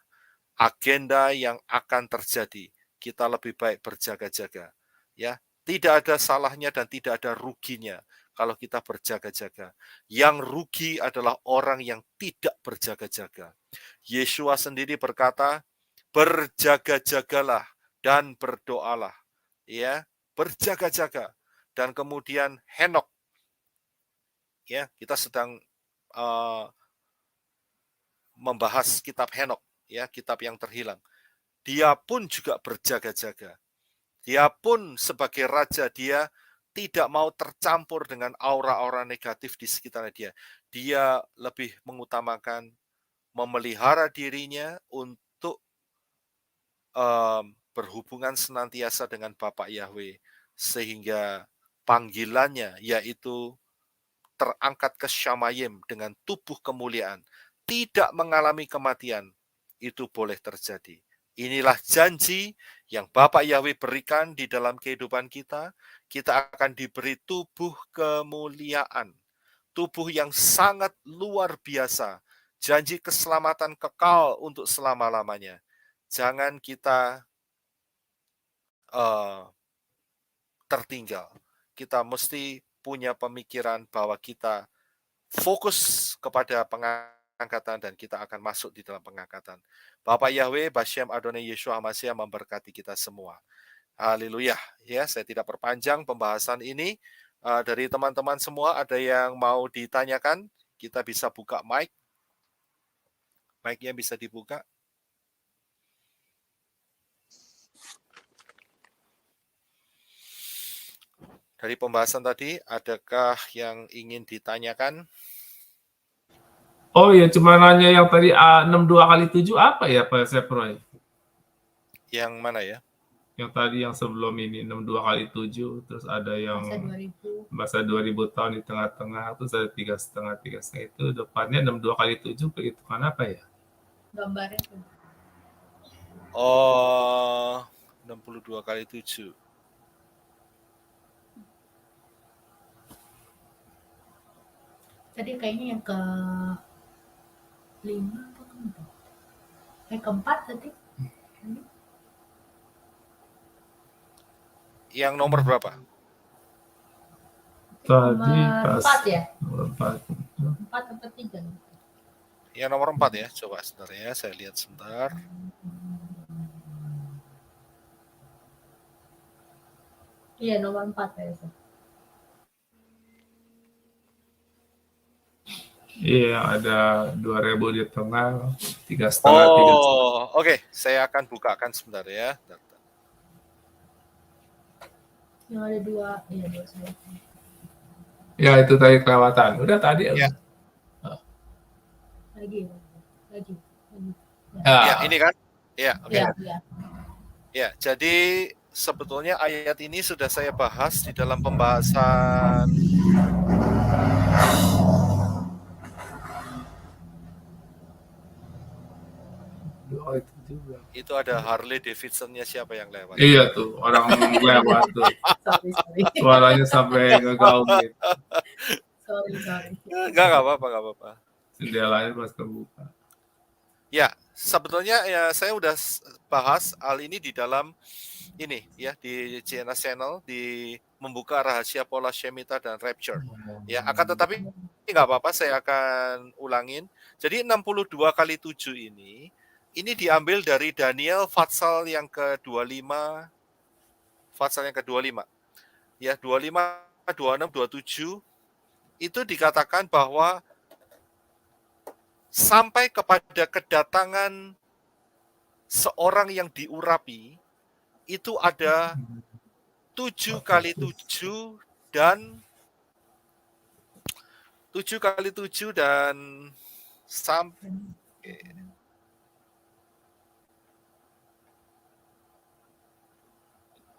yang akan terjadi. Kita lebih baik berjaga-jaga, ya. Tidak ada salahnya dan tidak ada ruginya kalau kita berjaga-jaga. Yang rugi adalah orang yang tidak berjaga-jaga. Yesua sendiri berkata, berjaga-jagalah dan berdoalah, ya, berjaga-jaga. Dan kemudian Henok, ya, kita sedang membahas kitab Henok, ya, kitab yang terhilang. Dia pun juga berjaga-jaga. Dia pun sebagai raja, dia tidak mau tercampur dengan aura-aura negatif di sekitarnya dia. Dia lebih mengutamakan memelihara dirinya untuk berhubungan senantiasa dengan Bapa Yahweh, sehingga panggilannya yaitu terangkat ke Syamayim dengan tubuh kemuliaan, tidak mengalami kematian, itu boleh terjadi. Inilah janji yang Bapa Yahweh berikan di dalam kehidupan kita. Kita akan diberi tubuh kemuliaan, tubuh yang sangat luar biasa, janji keselamatan kekal untuk selama-lamanya. Jangan kita tertinggal. Kita mesti punya pemikiran bahwa kita fokus kepada pengangkatan dan kita akan masuk di dalam pengangkatan. Bapak Yahweh, Bashem Adonai Yeshua HaMashiach memberkati kita semua. Haleluya. Ya, saya tidak perpanjang pembahasan ini. Dari teman-teman semua ada yang mau ditanyakan? Kita bisa buka mic. Mic-nya bisa dibuka. Dari pembahasan tadi, adakah yang ingin ditanyakan? Oh ya, cuma nanya yang tadi 62x7 apa ya Pak Seproy? Yang mana ya? Yang tadi yang sebelum ini 62x7, terus ada yang masa 2000 tahun di tengah-tengah, terus ada 3,5 itu depannya 62x7 perhitungan apa ya? Gambarnya tuh. Oh, 62x7. Tadi kayaknya yang ke 5 atau keempat? Keempat tadi. Yang nomor berapa? Tadi nomor pas 4 ya? nomor 4. 4 atau 3? Yang nomor 4 ya. Coba sebentar ya, saya lihat sebentar. Iya, nomor 4 ya. Iya, ada 2000 di tengah, 3,5. Oh, oke. Saya akan bukakan sebentar ya. Yang ada 2, iya 2 saya. Ya, itu tadi kelewatan. Udah tadi. Ya. Lagi. Ya, ini kan? Ya, oke. Ya. Ya, jadi sebetulnya ayat ini sudah saya bahas di dalam pembahasan juga. Itu ada Harley Davidson-nya siapa yang lewat? Iya tuh, orang lewat tuh. Sorry. Suaranya sampai ngegaung gitu. Sorry. Enggak apa-apa. Jendelanya pas kebuka. Ya, sebetulnya ya saya udah bahas hal ini di dalam ini ya di CNS Channel di membuka rahasia pola Shemitah dan Rapture. Ya, akan tetapi nggak apa-apa, saya akan ulangin. Jadi 62 kali 7 ini diambil dari Daniel Fatsal yang ke-25, Fatsal yang ke-25. Ya, 25, 26, 27 itu dikatakan bahwa sampai kepada kedatangan seorang yang diurapi itu ada 7 kali 7 dan 7 kali 7 dan sampai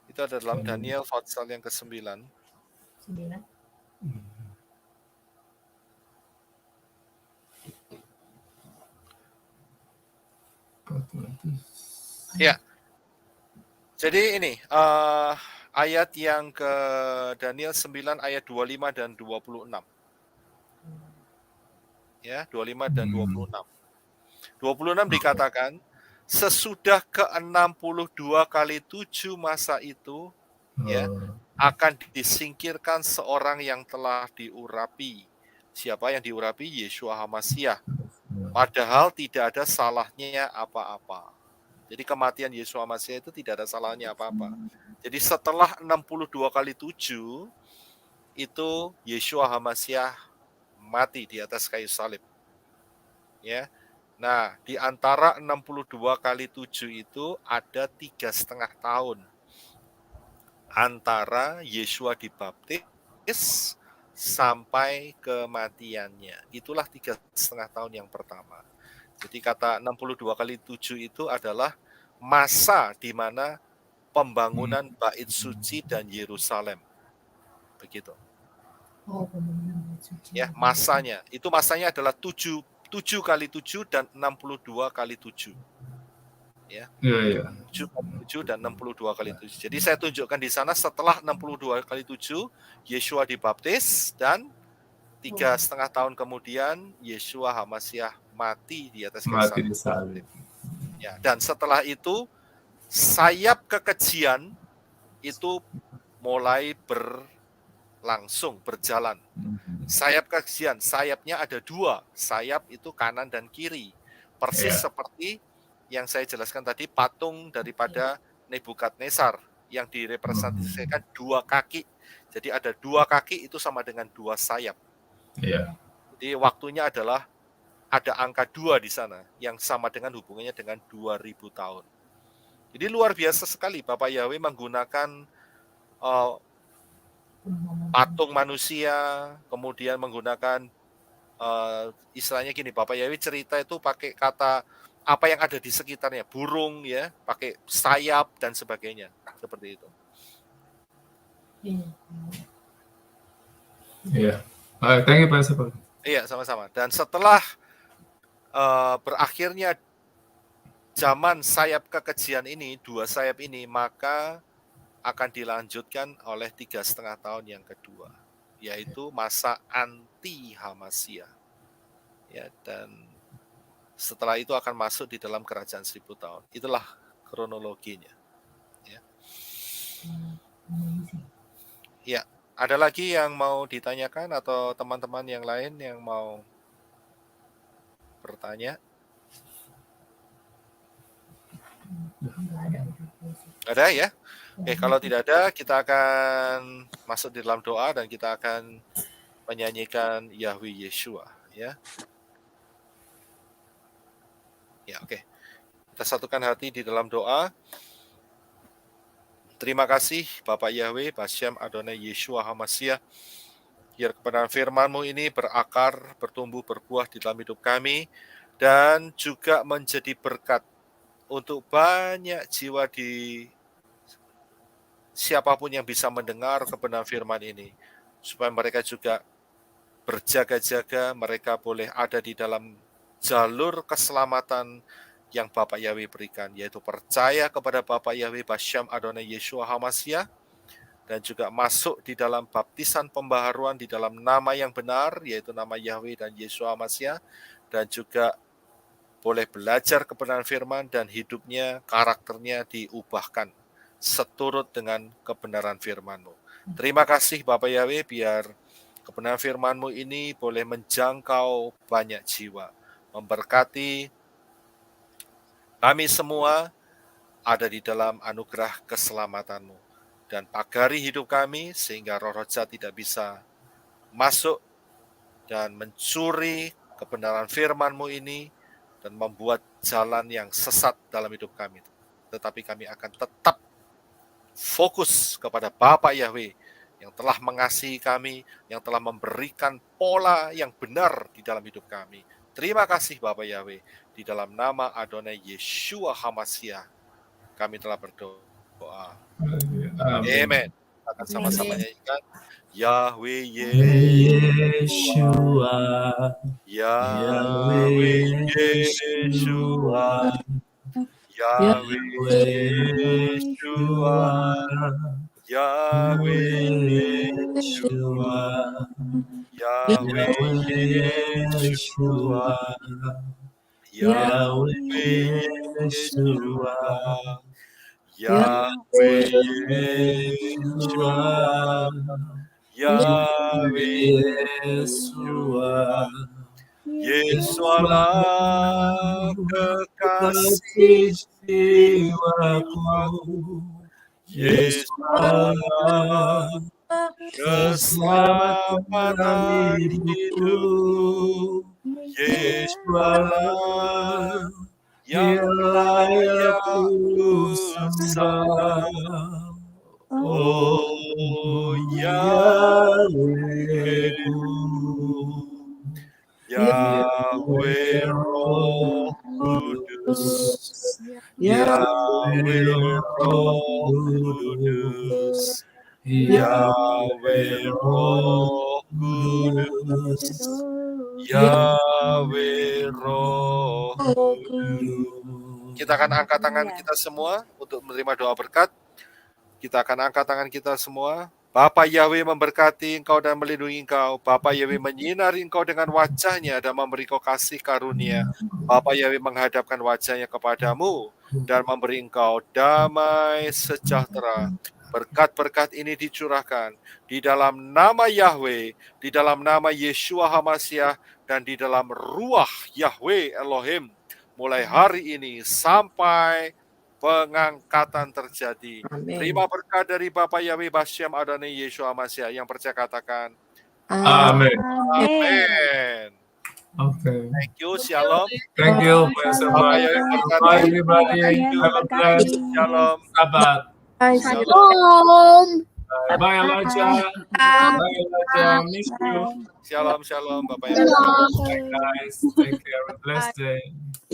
itu ada dalam Daniel Fatsal yang ke-9. 9. Ya. Jadi ini ayat yang ke Daniel 9 ayat 25 dan 26. Ya, 25 dan 26. 26 dikatakan sesudah ke-62 kali 7 masa itu ya akan disingkirkan seorang yang telah diurapi. Siapa yang diurapi? Yeshua HaMashiach. Padahal tidak ada salahnya apa-apa. Jadi kematian Yeshua HaMashiach itu tidak ada salahnya apa-apa. Jadi setelah 62 kali 7 itu Yeshua HaMashiach mati di atas kayu salib. Ya. Nah, di antara 62 kali 7 itu ada 3,5 tahun antara Yeshua dibaptis sampai kematiannya. Itulah 3,5 tahun yang pertama. Jadi kata 62 kali 7 itu adalah masa di mana pembangunan Bait Suci dan Yerusalem. Begitu. Oh, pembangunan Bait Suci. Ya, masanya. Itu masanya adalah 7 kali 7 dan 62 kali 7. Ya. Iya. 7 kali 7 dan 62 kali 7. Jadi saya tunjukkan di sana setelah 62 kali 7 Yeshua dibaptis dan 3,5 tahun kemudian Yeshua HaMashiach mati di atas kayu salib. Ya, dan setelah itu sayap kekejian itu mulai berlangsung, berjalan. Sayap kekejian, sayapnya ada 2. Sayap itu kanan dan kiri. Persis seperti yang saya jelaskan tadi, patung daripada Nebukadnezar yang direpresentasikan 2 kaki. Jadi ada 2 kaki itu sama dengan 2 sayap. Iya. Jadi waktunya adalah ada angka 2 di sana yang sama dengan hubungannya dengan 2000 tahun. Jadi luar biasa sekali Bapak Yahweh menggunakan patung manusia, kemudian menggunakan istilahnya gini, Bapak Yahweh cerita itu pakai kata apa yang ada di sekitarnya, burung ya, pakai sayap dan sebagainya, seperti itu. Iya. Thank you Pak Yosef. Iya, sama-sama. Dan setelah berakhirnya zaman sayap kekejian ini, 2 sayap ini, maka akan dilanjutkan oleh 3,5 tahun yang kedua, yaitu masa anti Hamashiach. Ya, dan setelah itu akan masuk di dalam kerajaan 1000 tahun. Itulah kronologinya. Ya. Ya, ada lagi yang mau ditanyakan atau teman-teman yang lain yang mau bertanya? Ada ya? Oke, kalau tidak ada, kita akan masuk di dalam doa dan kita akan menyanyikan Yahweh Yeshua, ya. Ya, oke. Kita satukan hati di dalam doa. Terima kasih Bapak Yahweh, Bashem Adonai Yeshua HaMashiach. Biar kebenaran firman-Mu ini berakar, bertumbuh, berbuah di dalam hidup kami dan juga menjadi berkat untuk banyak jiwa di siapapun yang bisa mendengar kebenaran firman ini, supaya mereka juga berjaga-jaga, mereka boleh ada di dalam jalur keselamatan yang Bapak Yahweh berikan, yaitu percaya kepada Bapak Yahweh Bashem Adonai Yeshua HaMashiach, dan juga masuk di dalam baptisan pembaharuan di dalam nama yang benar, yaitu nama Yahweh dan Yeshua HaMashiach, dan juga boleh belajar kebenaran firman dan hidupnya, karakternya diubahkan seturut dengan kebenaran firman-Mu. Terima kasih Bapak Yahweh, biar kebenaran firman-Mu ini boleh menjangkau banyak jiwa, memberkati kami semua ada di dalam anugerah keselamatan-Mu, dan pagari hidup kami sehingga roh-roh jahat tidak bisa masuk dan mencuri kebenaran firman-Mu ini dan membuat jalan yang sesat dalam hidup kami. Tetapi kami akan tetap fokus kepada Bapa Yahweh yang telah mengasihi kami, yang telah memberikan pola yang benar di dalam hidup kami. Terima kasih Bapa Yahweh, di dalam nama Adonai Yeshua HaMashiach kami telah berdoa. Amen. Akan sama-sama nyanyikan Yahweh Yeshua, Yahweh Yeshua, Yahweh Yeshua, Yahweh Yeshua, Yahweh Yeshua, Yahweh Yeshua, Yahweh Yeshua, Yahweh Yeshua, Yesus Allah kekasih jiwaku, Yesus Allah keselamatan hidup, Yesus Allah yang layak ku sembah. Oh Yahwehku, Yahweh Roh Kudus, Yahweh Roh Kudus, Yahweh Roh Kudus, Yahweh Roh Kudus. Kita akan angkat tangan kita semua untuk menerima doa berkat. Kita akan angkat tangan kita semua. Bapa Yahweh memberkati engkau dan melindungi engkau. Bapa Yahweh menyinari engkau dengan wajahnya dan memberi engkau kasih karunia. Bapa Yahweh menghadapkan wajahnya kepadamu dan memberi engkau damai sejahtera. Berkat-berkat ini dicurahkan di dalam nama Yahweh, di dalam nama Yeshua HaMashiach, dan di dalam ruah Yahweh Elohim. Mulai hari ini sampai pengangkatan terjadi. Amin. Terima berkat dari Bapak Yahweh Bashem Adonai Yeshua HaMashiach. Yang percaya katakan Amen. amin. Okay. Thank you, shalom. Thank you. Bless Bapak everybody. Yahweh Bye berkati. everybody. Have a blessed Shalom. Sabbath. Shalom. Bye Elijah. Bye Elijah. Miss you. Shalom, shalom Bapak Yahweh. Bye guys. Take care. Have a blessed day.